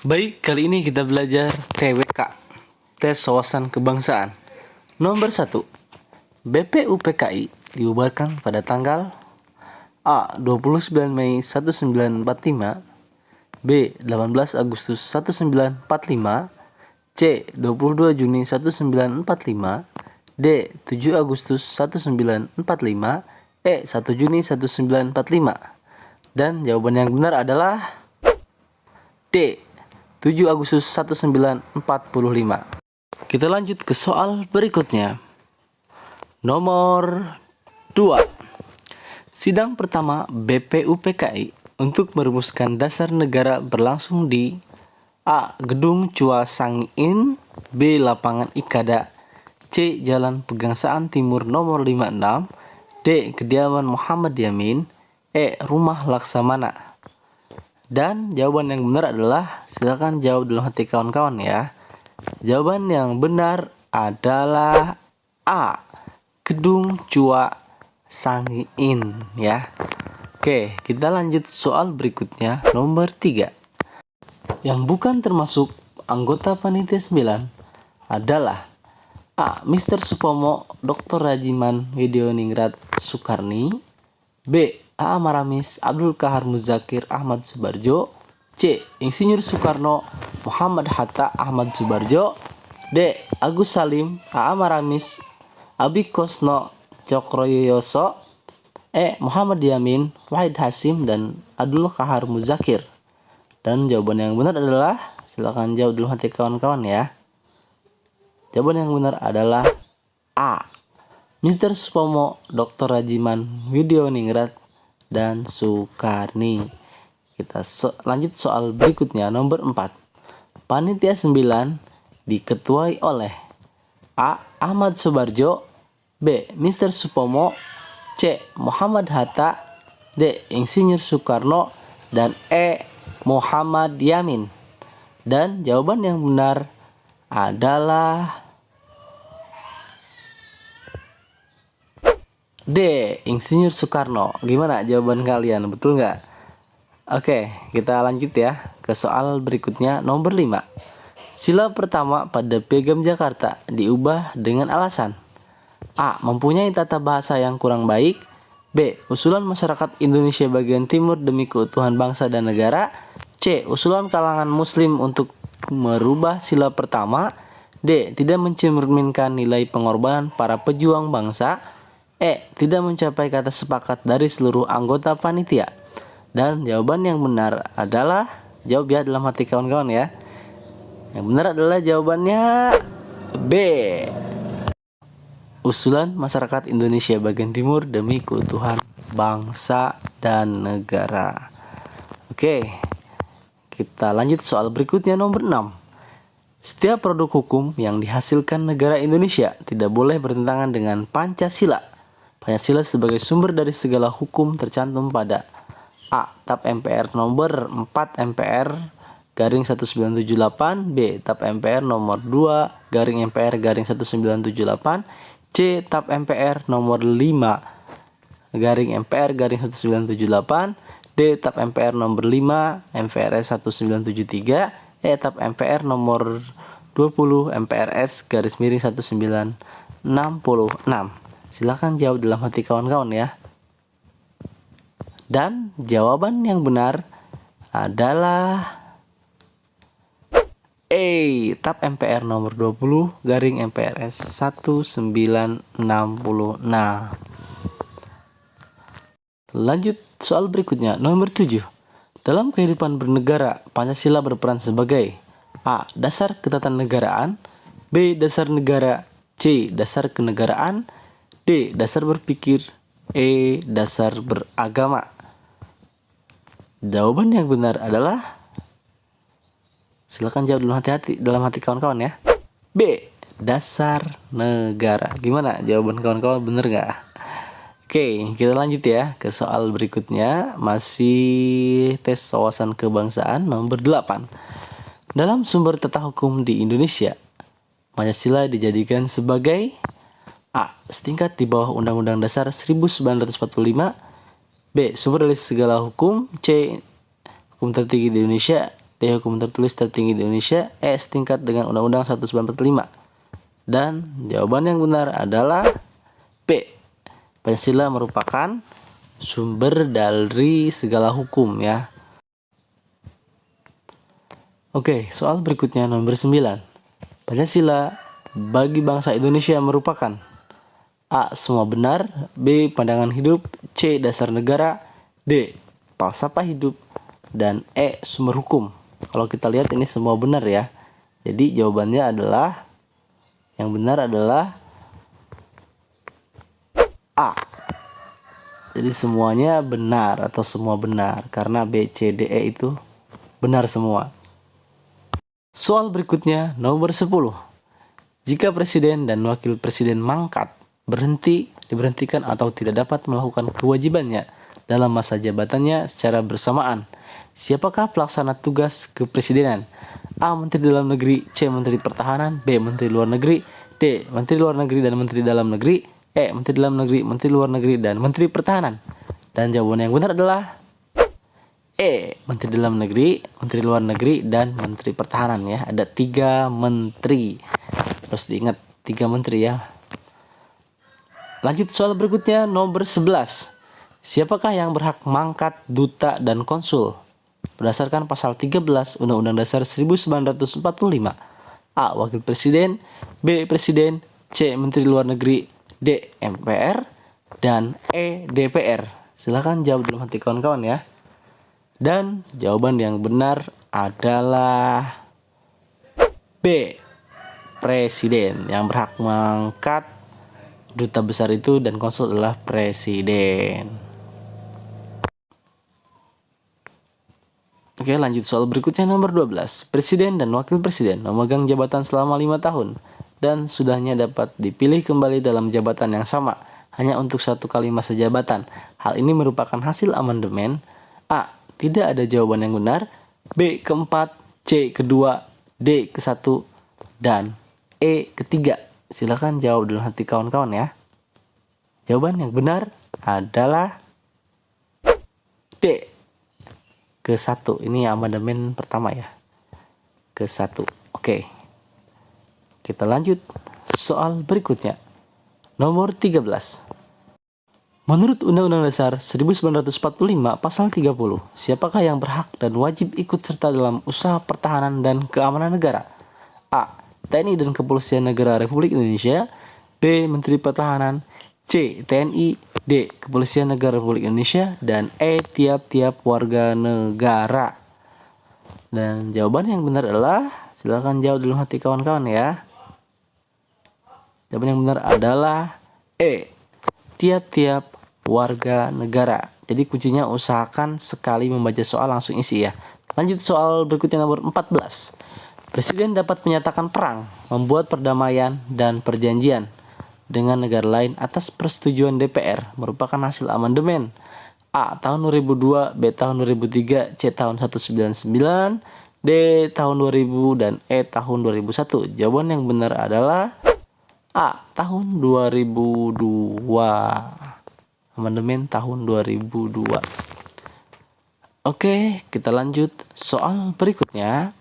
Baik, kali ini kita belajar TWK, Tes Wawasan Kebangsaan. Nomor 1. BPUPKI dibubarkan pada tanggal A. 29 Mei 1945, B. 18 Agustus 1945, C. 22 Juni 1945, D. 7 Agustus 1945, E. 1 Juni 1945. Dan jawaban yang benar adalah D. 7 Agustus 1945. Kita lanjut ke soal berikutnya. Nomor 2. Sidang pertama BPUPKI untuk merumuskan dasar negara berlangsung di A. Gedung Chua Sang In, B. Lapangan Ikada, C. Jalan Pegangsaan Timur nomor 56, D. Kediaman Muhammad Yamin, E. Rumah Laksamana. Dan jawaban yang benar adalah, silakan jawab dalam hati kawan-kawan ya. Jawaban yang benar adalah A. Gedung Chua Sang In ya. Oke, kita lanjut soal berikutnya, nomor 3. Yang bukan termasuk anggota panitia 9 adalah A. Mr. Supomo, Dr. Rajiman Widioningrat Soekarni, B. A. Maramis Abdul Kahar Muzakir Ahmad Subarjo, C. Insinyur Soekarno Muhammad Hatta Ahmad Subarjo, D. Agus Salim A. Maramis Abi Kosno Cokroyoso, E. Muhammad Yamin Wahid Hasim dan Abdul Kahar Muzakir. Dan jawaban yang benar adalah, silakan jawab dulu hati kawan-kawan ya. Jawaban yang benar adalah A. Mr. Supomo, Dr. Rajiman Widioningrat dan Soekarni. Kita lanjut soal berikutnya, nomor 4. Panitia 9 diketuai oleh A. Ahmad Subarjo, B. Mr. Supomo, C. Muhammad Hatta, D. Insinyur Soekarno, dan E. Muhammad Yamin. Dan jawaban yang benar adalah D. Insinyur Soekarno. Gimana jawaban kalian? Betul nggak? Oke, kita lanjut ya ke soal berikutnya, nomor 5. Sila pertama pada Piagam Jakarta diubah dengan alasan A. Mempunyai tata bahasa yang kurang baik, B. Usulan masyarakat Indonesia bagian timur demi keutuhan bangsa dan negara, C. Usulan kalangan muslim untuk merubah sila pertama, D. Tidak mencerminkan nilai pengorbanan para pejuang bangsa, E. Tidak mencapai kata sepakat dari seluruh anggota panitia. Dan jawaban yang benar adalah, jawab ya dalam hati kawan-kawan ya. Yang benar adalah jawabannya B. Usulan masyarakat Indonesia bagian timur demi keutuhan bangsa dan negara. Oke, kita lanjut soal berikutnya, nomor 6. Setiap produk hukum yang dihasilkan negara Indonesia tidak boleh bertentangan dengan Pancasila. Pancasila sebagai sumber dari segala hukum tercantum pada A. TAP MPR nomor 4 MPR garing 1978, B. TAP MPR nomor 2 garing MPR garing 1978, C. TAP MPR nomor 5 garing MPR garing 1978, D. TAP MPR nomor 5 MPRS 1973, E. TAP MPR nomor 20 MPRS garis miring 1966. Silakan jawab dalam hati kawan-kawan ya. Dan jawaban yang benar adalah E. TAP MPR nomor 20 garing MPRS 1966. Lanjut soal berikutnya, nomor 7. Dalam kehidupan bernegara, Pancasila berperan sebagai A. Dasar ketatanegaraan, B. Dasar negara, C. Dasar kenegaraan, D. Dasar berpikir, E. Dasar beragama. Jawaban yang benar adalah, silakan jawab dalam hati kawan-kawan ya. B. Dasar negara. Gimana jawaban kawan-kawan, bener nggak? Oke, kita lanjut ya ke soal berikutnya, masih tes wawasan kebangsaan nomor 8. Dalam sumber tata hukum di Indonesia, Pancasila dijadikan sebagai A. Setingkat di bawah Undang-Undang Dasar 1945, B. Sumber dari segala hukum, C. Hukum tertinggi di Indonesia, D. Hukum tertulis tertinggi di Indonesia, E. setingkat dengan Undang-Undang 1945. Dan jawaban yang benar adalah B. Pancasila merupakan sumber dari segala hukum ya. Oke, soal berikutnya nomor 9. Pancasila bagi bangsa Indonesia merupakan A. Semua benar, B. Pandangan hidup, C. Dasar negara, D. Falsafah hidup, dan E. Sumber hukum. Kalau kita lihat ini semua benar ya. Jadi jawabannya adalah yang benar adalah A. Jadi semuanya benar atau semua benar karena B, C, D, E itu benar semua. Soal berikutnya nomor 10. Jika presiden dan wakil presiden mangkat, diberhentikan atau tidak dapat melakukan kewajibannya dalam masa jabatannya secara bersamaan, siapakah pelaksana tugas kepresidenan? A. Menteri Dalam Negeri, C. Menteri Pertahanan, B. Menteri Luar Negeri, D. Menteri Luar Negeri dan Menteri Dalam Negeri, E. Menteri Dalam Negeri, Menteri Luar Negeri, dan Menteri Pertahanan. Dan jawaban yang benar adalah E. Menteri Dalam Negeri, Menteri Luar Negeri, dan Menteri Pertahanan ya. Ada 3 menteri. Terus diingat 3 menteri ya. Lanjut soal berikutnya nomor 11. Siapakah yang berhak mangkat duta dan konsul? Berdasarkan pasal 13 Undang-Undang Dasar 1945. A. Wakil Presiden, B. Presiden, C. Menteri Luar Negeri, D. MPR, dan E. DPR. Silahkan jawab dalam hati kawan-kawan ya. Dan jawaban yang benar adalah B. Presiden. Yang berhak mengangkat duta besar itu dan konsul adalah presiden. Oke, lanjut soal berikutnya nomor 12. Presiden dan wakil presiden memegang jabatan selama 5 tahun dan sudahnya dapat dipilih kembali dalam jabatan yang sama hanya untuk 1 kali masa jabatan. Hal ini merupakan hasil amandemen. A. Tidak ada jawaban yang benar. B. Keempat, C. Kedua, D. Ke-1, dan E. Ketiga. Silakan jawab dalam hati kawan-kawan ya. Jawaban yang benar adalah D. Ke-1. Ini amandemen pertama ya. Ke-1. Oke. Kita lanjut soal berikutnya. Nomor 13. Menurut Undang-Undang Dasar 1945 Pasal 30, siapakah yang berhak dan wajib ikut serta dalam usaha pertahanan dan keamanan negara? A. TNI dan Kepolisian Negara Republik Indonesia, B. Menteri Pertahanan, C. TNI, D. Kepolisian Negara Republik Indonesia, dan E. Tiap-tiap warga negara. Dan jawaban yang benar adalah, silakan jawab dalam hati kawan-kawan ya. Jawaban yang benar adalah E. Tiap-tiap warga negara. Jadi kuncinya usahakan sekali membaca soal langsung isi ya. Lanjut soal berikutnya nomor 14. Presiden dapat menyatakan perang, membuat perdamaian dan perjanjian dengan negara lain atas persetujuan DPR merupakan hasil amandemen. A. Tahun 2002, B. Tahun 2003, C. Tahun 1999, D. Tahun 2000, dan E. Tahun 2001. Jawaban yang benar adalah A. Tahun 2002. Amandemen tahun 2002. Oke, kita lanjut soal berikutnya.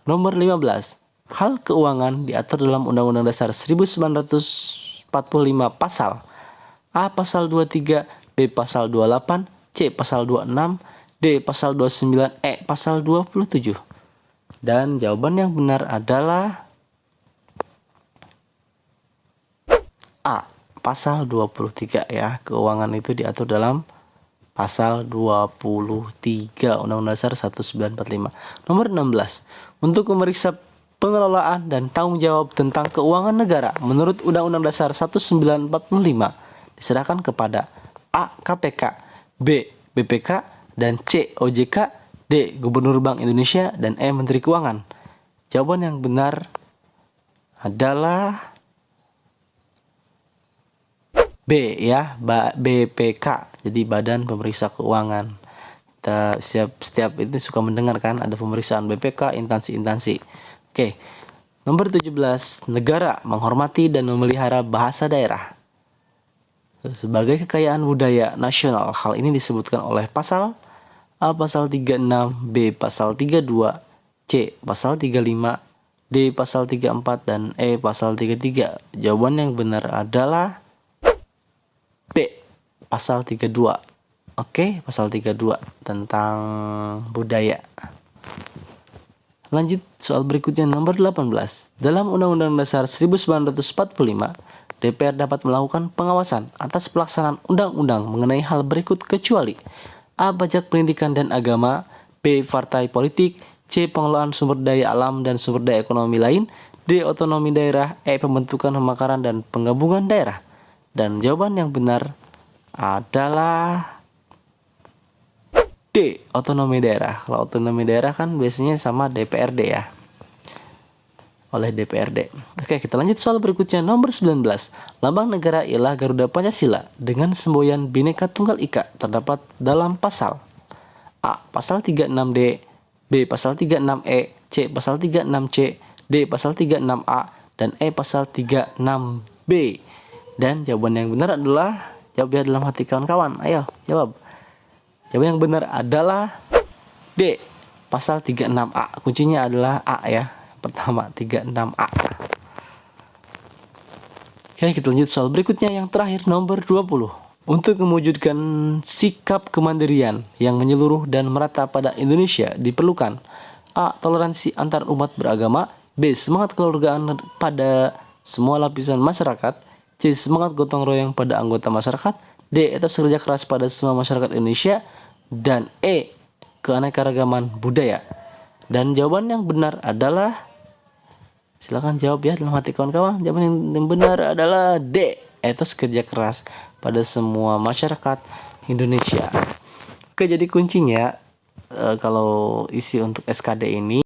Nomor 15. Hal keuangan diatur dalam Undang-Undang Dasar 1945 Pasal A. Pasal 23, B. Pasal 28, C. Pasal 26, D. Pasal 29, E. Pasal 27. Dan jawaban yang benar adalah A. Pasal 23 ya. Keuangan itu diatur dalam Pasal 23 Undang-Undang Dasar 1945. Nomor 16. Untuk memeriksa pengelolaan dan tanggung jawab tentang keuangan negara menurut Undang-Undang Dasar 1945 diserahkan kepada A. KPK, B. BPK, dan C. OJK, D. Gubernur Bank Indonesia, dan E. Menteri Keuangan. Jawaban yang benar adalah B ya, BPK. Jadi Badan Pemeriksa Keuangan. Kita setiap itu suka mendengar kan ada pemeriksaan BPK, instansi-instansi. Oke. Nomor 17, negara menghormati dan memelihara bahasa daerah sebagai kekayaan budaya nasional. Hal ini disebutkan oleh pasal A. Pasal 36, B. Pasal 32, C. Pasal 35, D. Pasal 34, dan E. Pasal 33. Jawaban yang benar adalah B. Pasal 32. Oke, pasal 32 tentang budaya. Lanjut soal berikutnya nomor 18. Dalam Undang-Undang Dasar 1945, DPR dapat melakukan pengawasan atas pelaksanaan undang-undang mengenai hal berikut kecuali A. Pajak pendidikan dan agama, B. Partai politik, C. Pengelolaan sumber daya alam dan sumber daya ekonomi lain, D. Otonomi daerah, E. Pembentukan pemekaran dan penggabungan daerah. Dan jawaban yang benar adalah D. Otonomi daerah. Kalau otonomi daerah kan biasanya sama DPRD ya. Oleh DPRD. Oke, kita lanjut soal berikutnya nomor 19. Lambang negara ialah Garuda Pancasila dengan semboyan Bhinneka Tunggal Ika terdapat dalam pasal A. Pasal 36D, B. Pasal 36E, C. Pasal 36C, D. Pasal 36A, dan E. Pasal 36B. Dan jawaban yang benar adalah, jawab ya dalam hati kawan-kawan. Ayo, jawab. Jawaban yang benar adalah D. Pasal 36A. Kuncinya adalah A ya. Pertama 36A. Oke, kita lanjut soal berikutnya yang terakhir nomor 20. Untuk mewujudkan sikap kemandirian yang menyeluruh dan merata pada Indonesia diperlukan A. Toleransi antar umat beragama, B. Semangat kekeluargaan pada semua lapisan masyarakat, C. Semangat gotong royong pada anggota masyarakat, D. Etos kerja keras pada semua masyarakat Indonesia, dan E. Keanekaragaman budaya. Dan jawaban yang benar adalah, silakan jawab ya dalam hati kawan-kawan. Jawaban yang benar adalah D. Etos kerja keras pada semua masyarakat Indonesia. Oke, jadi kuncinya kalau isi untuk SKD ini